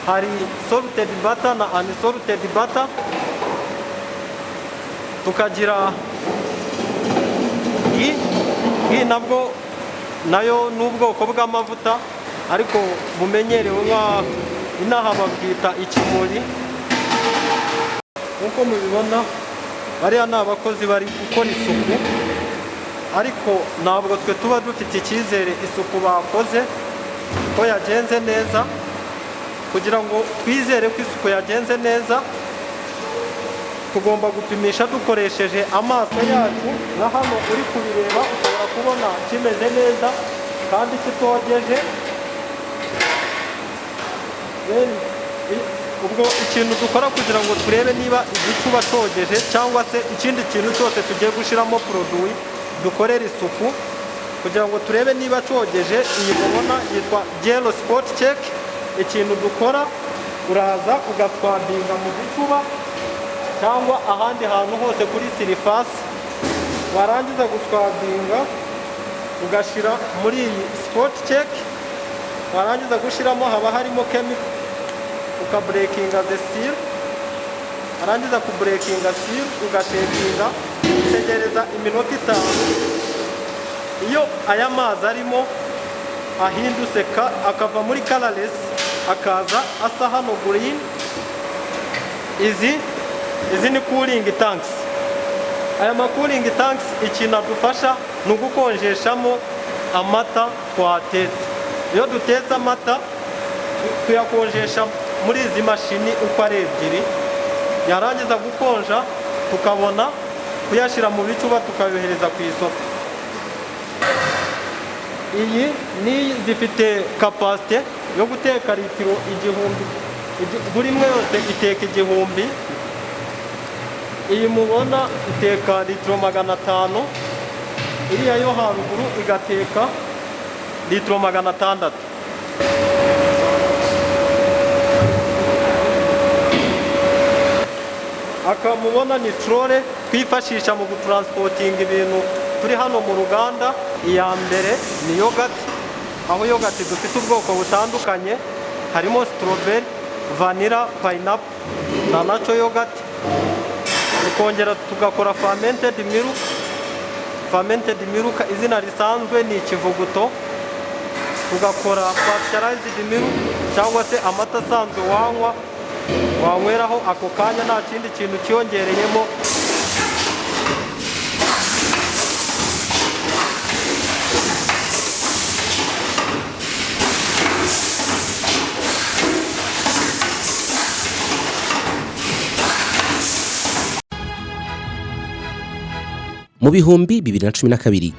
hari salted butter na unsalted butter, tukagira ghee nabwo nayo n'ubwoko bw'amavuta ariko bumenyerewe inaha babwita ikimuri. Nkuko mubibona bariya ni abakozi bari gukora isuku, ariko ntabwo twe tuba dufite icyizere isuku bakoze ko yagenze neza. Kugira ngo twizere ko isuku yagenze neza, tugomba gupimisha dukoresheje amaso yacu. Na hano uri kubireba ushobora kubona kimeze neza kandi kitogeje. Ubwo ikintu dukora kugira ngo turebe niba igicuba cyogeje cyangwa se ikindi kintu cyose tugiye gushiramo produit dukorera isuku kugira ngo turebe niba cyogeje, iyi mubona yitwa gel spot check. Ikintu dukora, uraza ugatwabinga mu gicuba cyangwa ahandi hantu hose kuri surface, warangiza gutwabinga ugashira muri iyi spot check. Warangiza gushiramo haba harimo chemical, ukabreakinga the seal. Warangiza kubreakinga seal ugashekinga, utegereza iminota 5. Iyo aya mazi arimo ahindutse akava muri colorless akaza asa hano green, izi ni cooling tanks. Aya ma cooling tanks ikintu adufasha ni ugukonjeshamo amata twatetse. Iyo dutetse amata tuyakonjesha muri izi mashini uko ari ebyiri, yarangiza gukonja tukabona kuyashira mu bicuba tukayohereza ku isoko. Iyi ni zifite capacity yo guteka litiro 1000, buri imwe yose iteka 1000. Iyi mubona iteka litiro 500, iriya yo haruguru igateka litiro 600. Aka mubona ni trole twifashisha mu gutransportinga ibintu turi hano mu ruganda. Iya mbere ni yogurt, aho yogurt dufite ubwoko butandukanye, harimo strawberry, vanilla, pineapple na natural yogurt. Tukongera tugakora fermented milk. Fermented milk izina risanzwe ni ikivuguto. Tugakora pasteurized milk cyangwa se amata asanzwe wanyweraho ako kanya nta kindi kintu cyongereyemo. Mu bihumbi 2012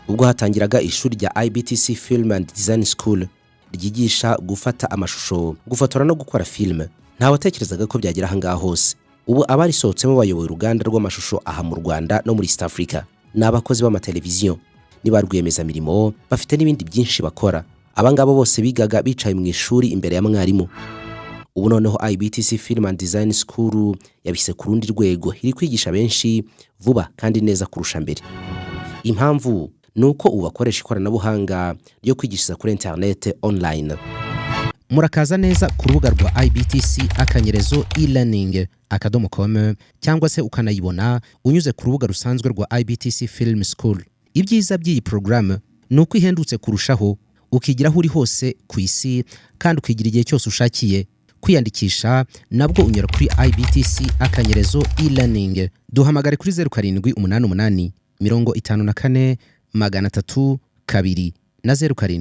ubwo hatangiraga ishuri rya IBTC Film and Design School ryigisha gufata amashusho, gufotora no gukora film, nta watekerezaga ko byagera ahangaha hose. Ubu abarisohotsemo bayoboye uruganda rw'amashusho aha mu Rwanda no muri East Africa. Ni abakozi b'amateleviziyo, ni ba rwiyemezamirimo, bafite n'ibindi byinshi bakora. Abangabo bose bigaga bicaye mu ishuri imbere ya mwarimu. Ubu noneho IBTC Film and Design School yabise ku rundi rwego, iri kwigisha benshi vuba kandi neza kurusha mbere. Impamvu nuko ubu bakoresha ikoranabuhanga ryo kwigishiriza kuri internet online. Murakaza neza ku rubuga rwa IBTC akanyerezo e-learning.com cyangwa se ukanayibona unyuze ku rubuga rusanzwe rwa IBTC Film School. Ibyiza by'iyi program nuko ihendutse kurushaho, ukigiraho uri hose ku isi kandi ukigira igihe cyose ushakiye. Kwiyandikisha nabwo unyura kuri IBTC akanyerezo e-learning. Duhamagare kuri 0788 54 302 na 07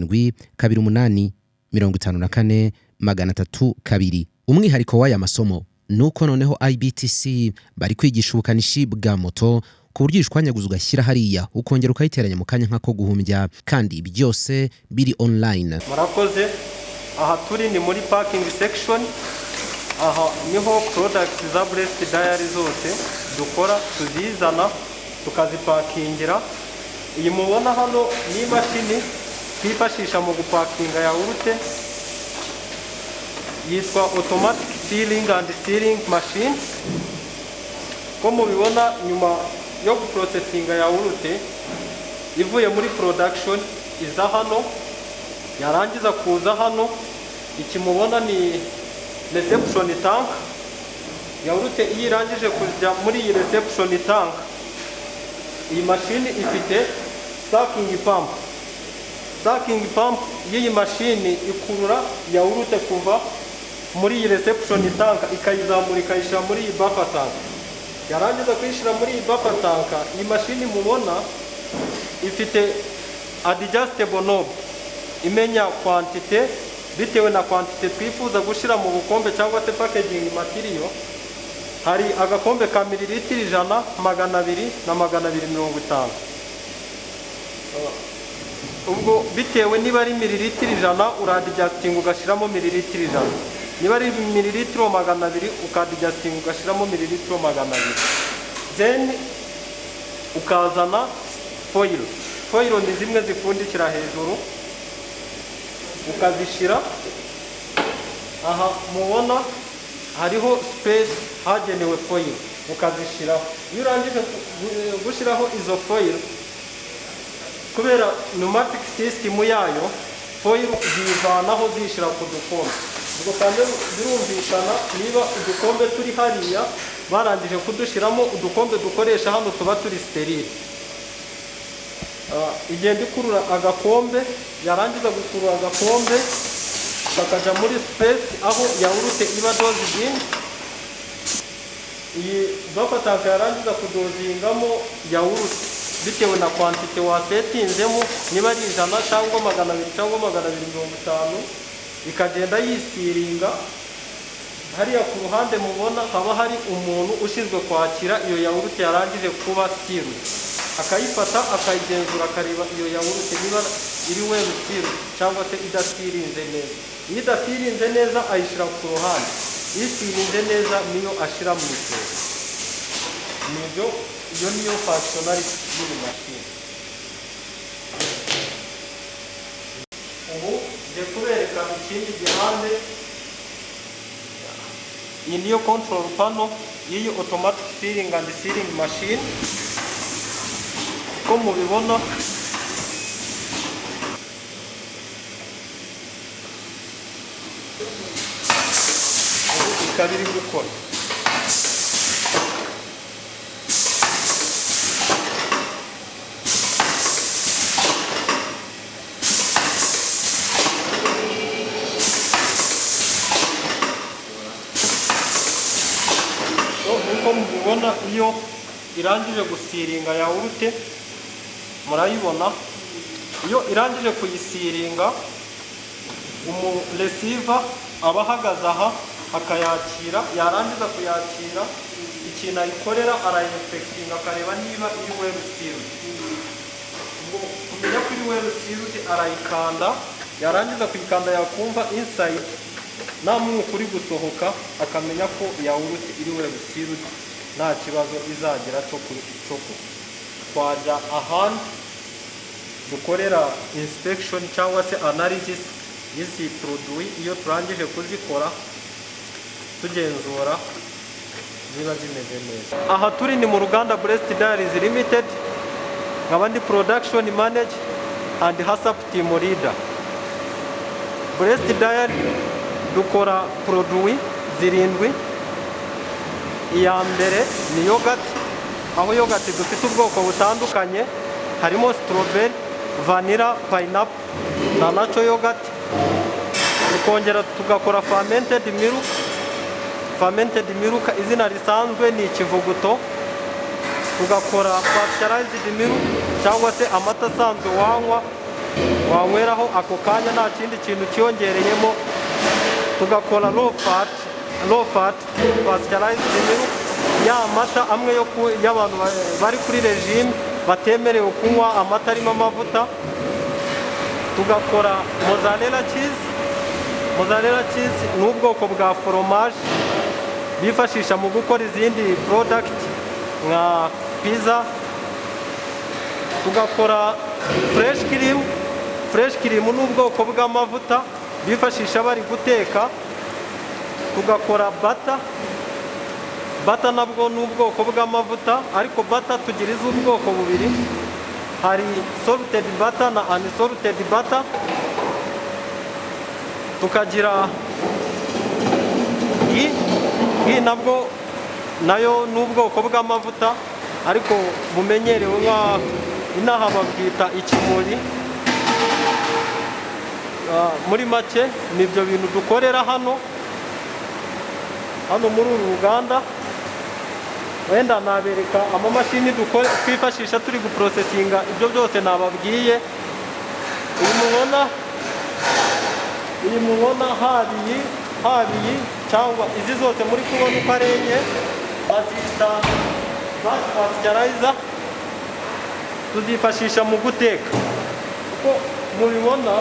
28 54 302. Umwihariko w'aya masomo nuko noneho IBTC bari kwigisha ubukanishi bwa moto ku buryo ishwanyaguza ugashyira hariya ukongera ukayiteranya mu kanya nk'ako guhumbya, kandi byose biri online. Murakoze. Aha turi ni muri parking section. Aha niho products za Blessed Diary zose dukora tuzizana tukazipakingira. Iyi mubona hano ni mashini twifashisha mu gupakinga yawurute, yitwa automatic sealing and sealing machine. Ko mubibona nyuma yo guprocessinga yawurute ivuye muri production iza hano, yarangiza kuza hano, iki mubona ni reception tank. Yawurute iyo irangije kujya muri iyi reception tank, iyi mashini ifite sucking pump. Sucking pump y'iyi mashini ikurura yawurute kuva muri iyi reception tank ikayizamura ikayishyira muri iyi buffer tank. Yarangiza kuyishyira muri iyi buffer tank, iyi mashini mubona ifite adjustable knob imenya quantity bitewe na quantity twifuza gushyira mu bukombe cyangwa se packaging material. Hari agakombe ka mililitiro 100, 200 na 250. Ubwo bitewe niba ari mililitiro 100 uradjusting ugashyiramo mililitiro 100, niba ari mililitiro 200 ukadjusting ugashyiramo mililitiro 200. Then ukazana foil. Foil ni zimwe zifundikira hejuru, ukazishyira aha mubona hariho space hagenewe foil, ukazishyiraho. Iyo urangije gushyiraho izo foil, kubera pneumatic system yayo, foil zivanaho zishyira ku dukombe. Ubwo kandi birumvikana niba udukombe turi hariya barangije kudushyiramo, udukombe dukoresha hano tuba turi sterile. Igenda ikurura agakombe, yarangiza gukurura agakombe kakajya muri space aho yawurute iba dozing. Iyi buffer tank yarangiza kudozingamo yawurute bitewe na quantity wasetinzemo, niba ari 100 cyangwa 200 cyangwa 250, ikagenda yisiringa. Hariya ku ruhande mubona haba hari umuntu ushinzwe kwakira iyo yawurute yarangije kuba sealed, akayifata akayigenzura akareba iyo yawurute niba iri well sealed cyangwa se idasirinze neza. Iyo idasirinze neza ayishyira ku ruhande, isirinze neza niyo ashyira mu icyuma. Iyo niyo functionality y'iyi mashini. Ubu ngiye kubereka ikindi gihande. Iyi niyo control panel y'iyi automatic filling and sealing machine. Ko mubibona ubu ikaba iri gukora. Uko mubibona iyo irangije gusiringa yawurute, murayibona iyo irangije kuyisiringa, receiver aba ahagaze aha akayakira. Yarangiza kuyakira, ikintu ayikorera arayinspectinga akareba niba iri well sealed. Kumenya ko iri well sealed arayikanda, yarangiza kuyikanda yakumva inside nta mwuka uri gusohoka, akamenya ko yawurute iri well sealed, nta kibazo izagira cyo twajya ahandi dukorera inspection cyangwa se analysis y'izi produit. Iyo turangije kuzikora tugenzura ziba zimeze neza. Aha turi ni mu ruganda Blessed Diaries Limited, nk'abandi production manager and HACCP team leader. Blessed Diaries dukora produit zirindwi. Iya mbere ni yogurt, aho yogurt dufite ubwoko butandukanye, harimo strawberry, vanilla, pineapple na natural yogurt. Tukongera tugakora fermented milk. Fermented milk izina risanzwe ni ikivuguto. Tugakora pasteurized milk cyangwa se amata asanzwe wanyweraho ako kanya nta kindi kintu cyongereyemo. Tugakora low fat pasteurized milk, ya amata amwe y'abantu bari kuri regime batemerewe kunywa amata arimo amavuta. Tugakora mozzarella cheese. Mozzarella cheese ni ubwoko bwa fromage bifashisha mu gukora izindi product nka pizza. Tugakora fresh cream. Fresh cream ni ubwoko bw'amavuta bifashisha bari guteka. Tugakora butter. Butter nabwo ni ubwoko bw'amavuta, ariko butter tugira iz'ubwoko bubiri, hari salted butter na unsalted butter. Tukagira Ghee nabwo nayo n'ubwoko bw'amavuta ariko bumenyerewe inaha babwita ikimuri. Muri make nibyo bintu dukorera hano muri uru ruganda. Wenda nabereka amamashini twifashisha turi guprosesinga ibyo byose nababwiye. Iyi mubona habiyi cyangwa izi zose muri kubona uko ari enye bazita pasteurizer, tuzifashisha mu guteka. Uko mubibona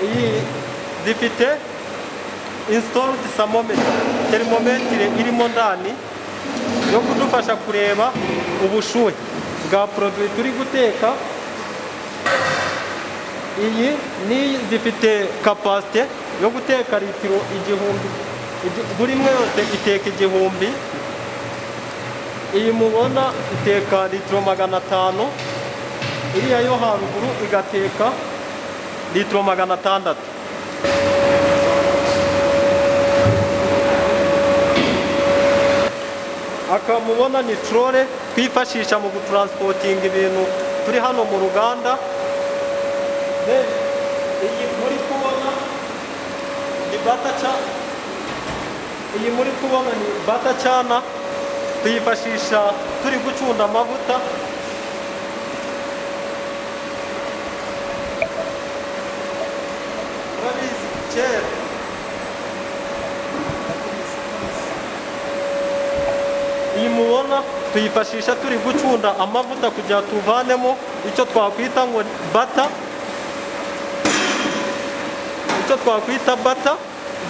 iyi zifite installed thermometer irimo ndani yo kudufasha kureba ubushuhe bwa produit turi guteka. Iyi ni zifite capacity yo guteka litiro 1000, buri imwe yose iteka 1000. Iyi mubona iteka litiro 500, iriya yo haruguru igateka litiro 600. Aka mubona ni trole twifashisha mu gutransporting ibintu turi hano mu ruganda. Iyi muri kubona ni butter chana, tuyifashisha turi gucunda amavuta. Urabizi kera iyi mubona tuyifashisha turi gucunda amavuta kugira tuvanemo icyo twakwita ngo butter.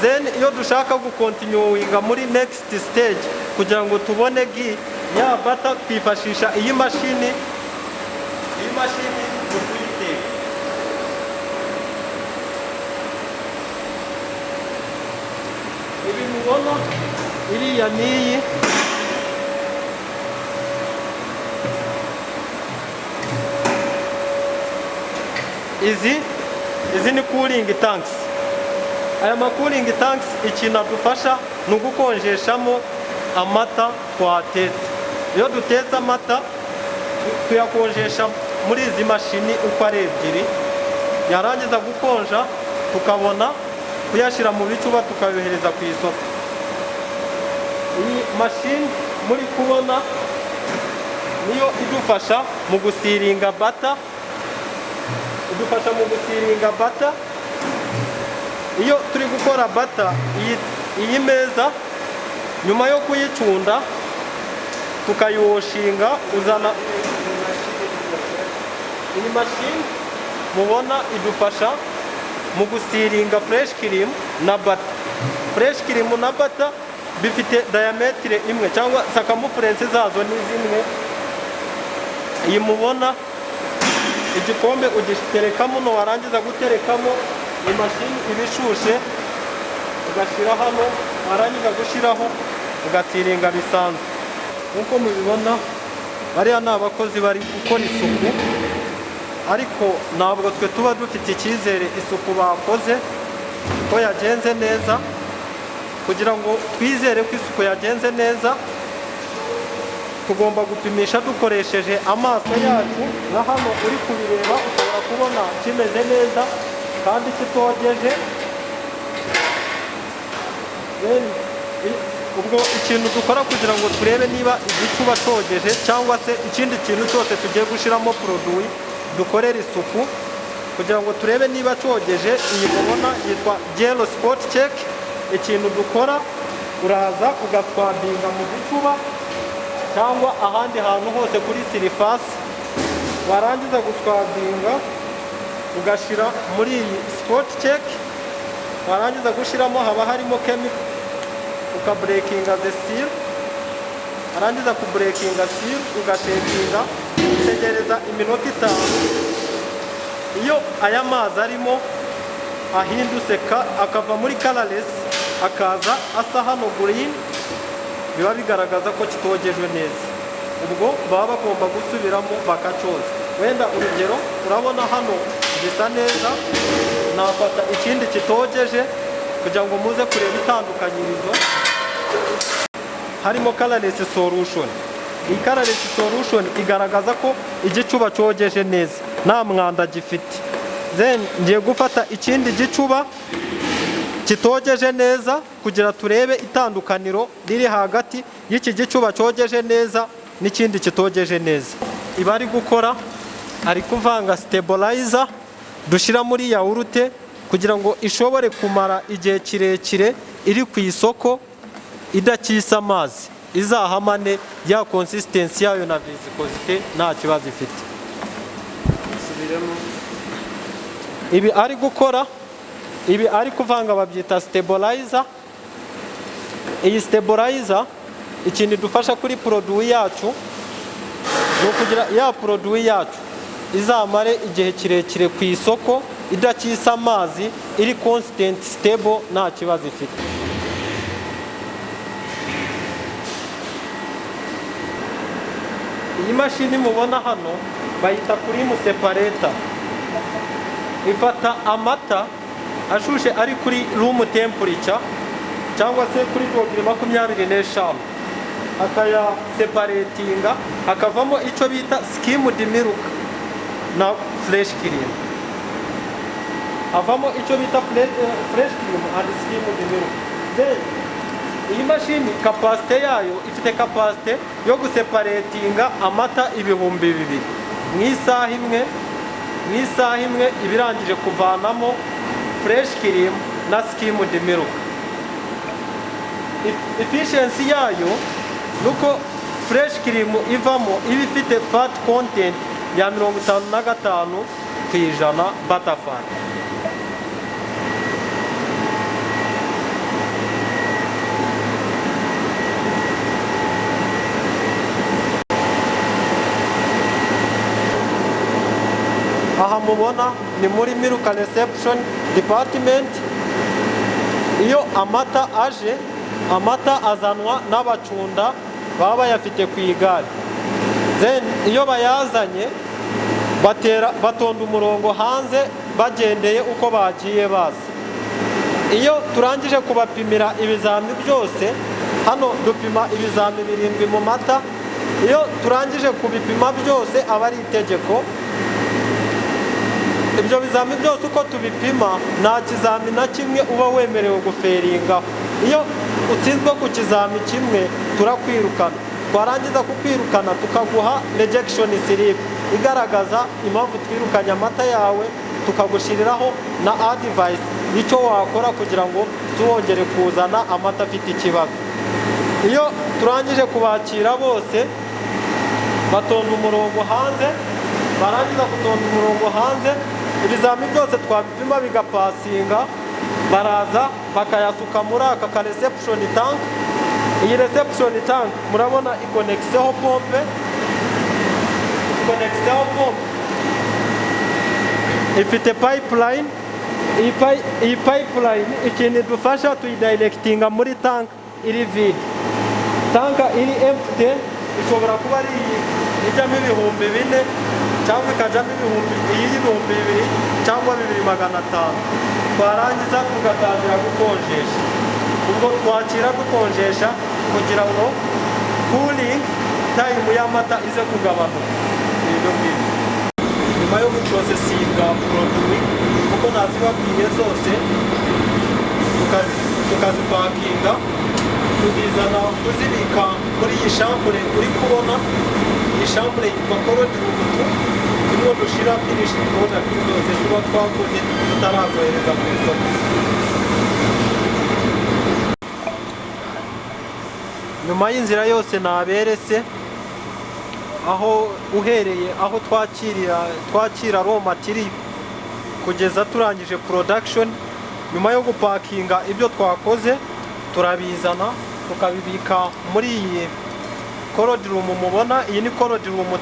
Then iyo dushaka gukontinuinga muri next stage kugira ngo tubone ghee ya butter, twifashisha iyi mashini tuyiteka. Ibi mubona iriya niyi izi ni cooling tanks. Aya ma cooling tanks ikintu adufasha ni ugukonjeshamo amata twatetse. Iyo dutetse amata tuyakonjesha muri izi mashini uko ari ebyiri, yarangiza gukonja tukabona kuyashyira mu bicuba tukayohereza ku isoko. Iyi mashini muri kubona niyo idufasha mu gusiringa butter. Iyo turi gukora butter, iyi meza nyuma yo kuyicunda tukayoshinga, uzana iyi mashini mubona idufasha mu gusiringa fresh cream na butter. Fresh cream na butter bifite diameter imwe cyangwa circumference zazo ni zimwe. Iyi mubona igikombe ugiterekamo, no warangiza guterekamo imashini ibishushe ugashyira hano, warangiza gushiraho ugasiringa bisanzwe. Nkuko mubibona bariya ni abakozi bari gukora isuku, ariko ntabwo twe tuba dufite icyizere isuku bakoze ko yagenze neza. Kugira ngo twizere ko isuku yagenze neza, tugomba gupimisha dukoresheje amaso yacu. Na hano uri kubireba ushobora kubona kimeze neza kandi kitogeje. Ubwo ikintu dukora kugira ngo turebe niba igicuba cyogeje cyangwa se ikindi kintu cyose tugiye gushyiramo produit dukorera isuku, kugira ngo turebe niba cyogeje, iyi mubona yitwa gel spot check. Ikintu dukora, uraza ugatwabinga mu gicuba cyangwa ahandi hantu hose kuri surface, warangiza guswabinga ugashyira muri iyi spot check. Warangiza gushyiramo haba harimo chemical, ukabreakinga the seal. Warangiza kubreakinga seal ugashekinga, utegereza iminota 5. Iyo aya mazi arimo ahindutse akava muri colorless akaza asa hano green, biba bigaragaza ko kitogejwe neza. Ubwo baba bagomba gusubiramo bakacyoza. Wenda urugero urabona hano bisa neza, nafata ikindi kitogeje kugira ngo muze kureba itandukanyirizo. harimo colorless solution. Iyi colorless solution igaragaza ko igicuba cyogeje neza nta mwanda gifite. Then ngiye gufata ikindi gicuba kitogeje neza kugira turebe itandukaniro riri hagati y'iki gicuba cyogeje neza n'ikindi kitogeje neza. Iba ari gukora ari kuvanga stabilizer dushira muri yawurute kugira ngo ishobore kumara igihe kirekire iri ku isoko idakisa amazi, izahamane ya consistency yayo na viscosity nta kibazo ifite. Ibi ari gukora, ibi ari kuvanga babyita stabilizer. Iyi stabilizer ikintu dufasha kuri produit yacu no kugira ya produit yacu izamare igihe kirekire ku isoko idakisa amazi, iri constant stable nta kibazo ifite. Iyi mashini mubona hano bayita cream separator. Ifata amata ashushe ari kuri room temperature cyangwa se kuri dogere 25, akaya separatinga hakavamo icyo bita skimmed milk na fresh cream. Havamo icyo bita fresh cream and skimmed milk. Then iyi mashini capacity yayo ifite capacity yo guseparatinga amata 2000 mu isaha imwe ibirangije kuvanamo fresh cream na skimmed milk. Efficiency yayo nuko fresh cream ivamo iba ifite fat content ya 55% butterfat. Aha mubona ni muri milk reception department. Iyo amata aje, amata azanwa n'abacunda baba bayafite ku igare. Then iyo bayazanye batonda umurongo hanze bagendeye uko bagiye baza. Iyo turangije kubapimira ibizami byose, hano dupima ibizami 7 mu mata. Iyo turangije kubipima byose aba ari itegeko. Ibyo bizami byose uko tubipima nta kizami na kimwe uba wemerewe guferingaho. Iyo utsinzwe ku kizami kimwe turakwirukana. Twarangiza kukwirukana tukaguha rejection slip igaragaza impamvu twirukanye amata yawe, tukagushiriraho na advice icyo wakora kugira ngo tuwongere kuzana amata afite ikibazo. Iyo turangije kubakira bose batonda umurongo hanze, barangiza gutonda umurongo hanze, ibizami byose twabipima bigapasinga, baraza bakayasuka muri aka reception tank. Iyi reception tank murabona ikonexeho pompe, ifite pipeline. Iyi pipeline ikintu dufasha tuyidirectinga muri tank iri vide. Tank iri empty ishobora kuba ari ijyamo 4,000 cyangwa ikajyamo 2,000 cyangwa 2,500. Twarangiza tugatangira gukonjesha. Ubwo twakira gukonjesha kugira ngo cooling time y'amata ize kugabanuka. Ibyo ngibyo nyuma yo guprocesinga produit kuko nazibabwiye zose tukazipakinga, tuzizana kuzibika muri iyi shampure uri kubona. Iyi shampure yitwa Cold Room 2, turimo dushira finished product zose tuba twakoze tutarazohereza ku isoko. Nyuma y'inzira yose naberese aho uhereye aho twakira raw material kugeza turangije production. Nyuma yo gupakinga ibyo twakoze turabizana tukabibika muri iyi Cold Room mubona. Iyi ni Cold Room 2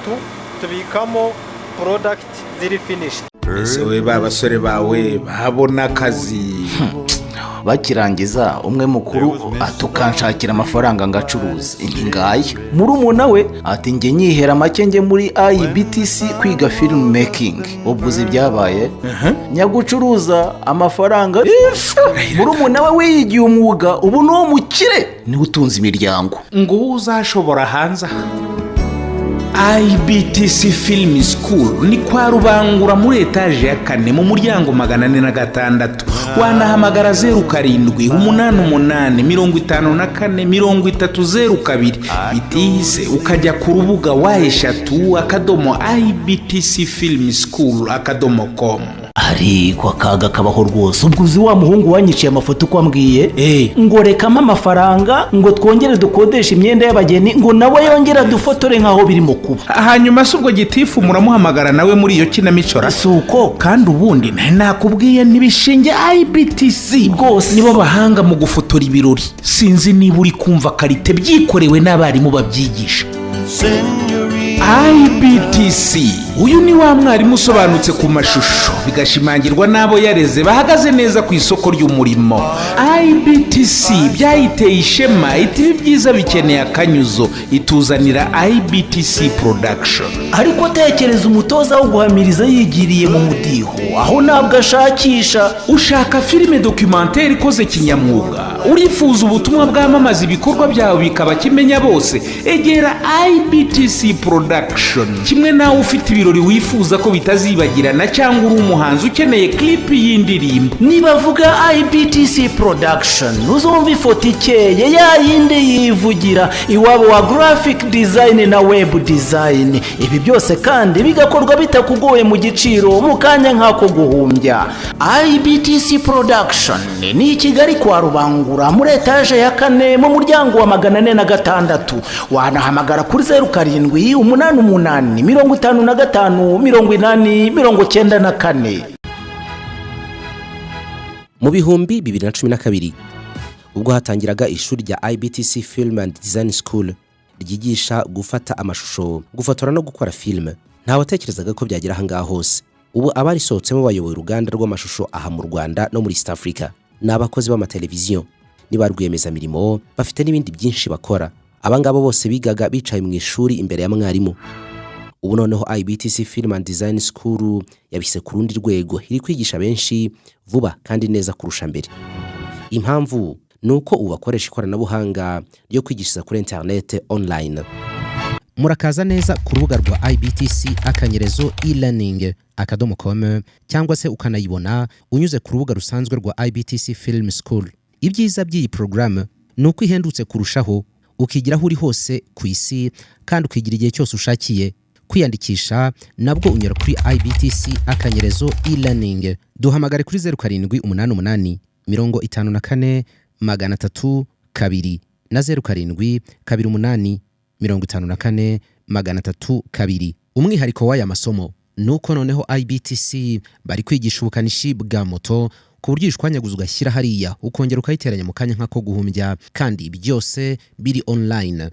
tubikamo product ziri finished. Ese we babasore bawe babona akazi bakirangiza umwe mukuru atukanshakira amafaranga ngacuruza ngaya murumuna we ati njye nyihera make njye muri IBTC kwiga film making. Ubwo uzi byabaye nyagucuruza amafaranga murumuna we wiyigiye umwuga ubu no mukire ni utunze imiryango ngo uzashobora hanze. IBTC Film School ni kwa Rubangura muri etaje ya 4 mu muryango 406. Wanahamagara 0788554302 bitize ukajya ku rubuga wa/IBTCFilmSchool.com. ariko akaga kabaho rwose. Ubwo uzi wa muhungu wanyiciye amafoto uko ambwiye ngo rekamo amafaranga ngo twongere dukodesha imyenda y'abageni ngo nawe yongera dufotore nkaho birimo kuba. Hanyuma se ubwo gitifu muramuhamagara nawe muri iyo kinamico suko kandi ubundi nakubwiye ntibishinge IBTC rwose nibo bahanga mu gufotora ibirori. Sinzi niba uri kumva karite byikorewe n'abarimu babyigisha. IBTC uyu ni wa mwarimu usobanutse ku mashusho bigashimangirwa n'abo yareze bahagaze neza ku isoko ry'umurimo. IBTC byayiteye ishema iti byiza bikeneye akanyuzo ituzanira IBTC production. Ariko tekereza umutoza wo guhamiriza yigiriye mu mudiho aho nabwo ashakisha. Ushaka filime documentaire ikoze kinyamwuga, urifuza ubutumwa bwamamaza ibikorwa byawe bikaba kimenya bose, egera IBTC production. Kimwe nawe ufite ibirori wifuza ko bitazibagirana cyangwa uri umuhanzi ukeneye clip y'indirimbo, nibavuga IBTC production uzumva ifoto ikeye ya yindi yivugira iwabo wa graphic design na web design. Ibi byose kandi bigakorwa bitakugoye mu giciro mu kanya nk'ako guhumbya. IBTC production ni i Kigali kwa Rubangura muri etaje ya 4 mu muryango wa 406. Wanahamagara kuri 0788558094. Mu bihumbi 2012 ubwo hatangiraga ishuri rya IBTC Film and Design School ryigisha gufata amashusho, gufotora no gukora film, nta watekerezaga ko byagira ahangaha hose. Ubu abari sohotsemo bayoboye uruganda rw'amashusho aha mu Rwanda no muri East Africa. Ni abakozi b'amateleviziyo, ni ba rwiyemezamirimo, bafite n'ibindi byinshi bakora. Abangabo bose bigaga bicaye mu ishuri imbere ya mwarimu. Ubu noneho IBTC Film and Design School yabise ku rundi rwego, iri kwigisha benshi vuba kandi neza kurusha mbere. Impamvu nuko ubu bakoresha ikoranabuhanga ryo kwigishiriza kuri internet online. Murakaza neza ku rubuga rwa IBTC akanyerezo e-learning.com cyangwa se ukanayibona unyuze ku rubuga rusanzwe rwa IBTC Film School. Ibyiza by'iyi program nuko ihendutse kurushaho, ukigiraho uri hose ku isi kandi ukigira igihe cyose ushakiye. Kwiyandikisha nabwo unyura kuri IBTC akanyerezo e-learning. Duhamagare kuri 0788 54 302 na 07 28 54 302. Umwihariko w'aya masomo nuko noneho IBTC bari kwigisha ubukanishi bwa moto ku buryo ishwanyaguza ugashyira hariya ukongera ukayiteranya mu kanya nk'ako guhumbya, kandi byose biri online.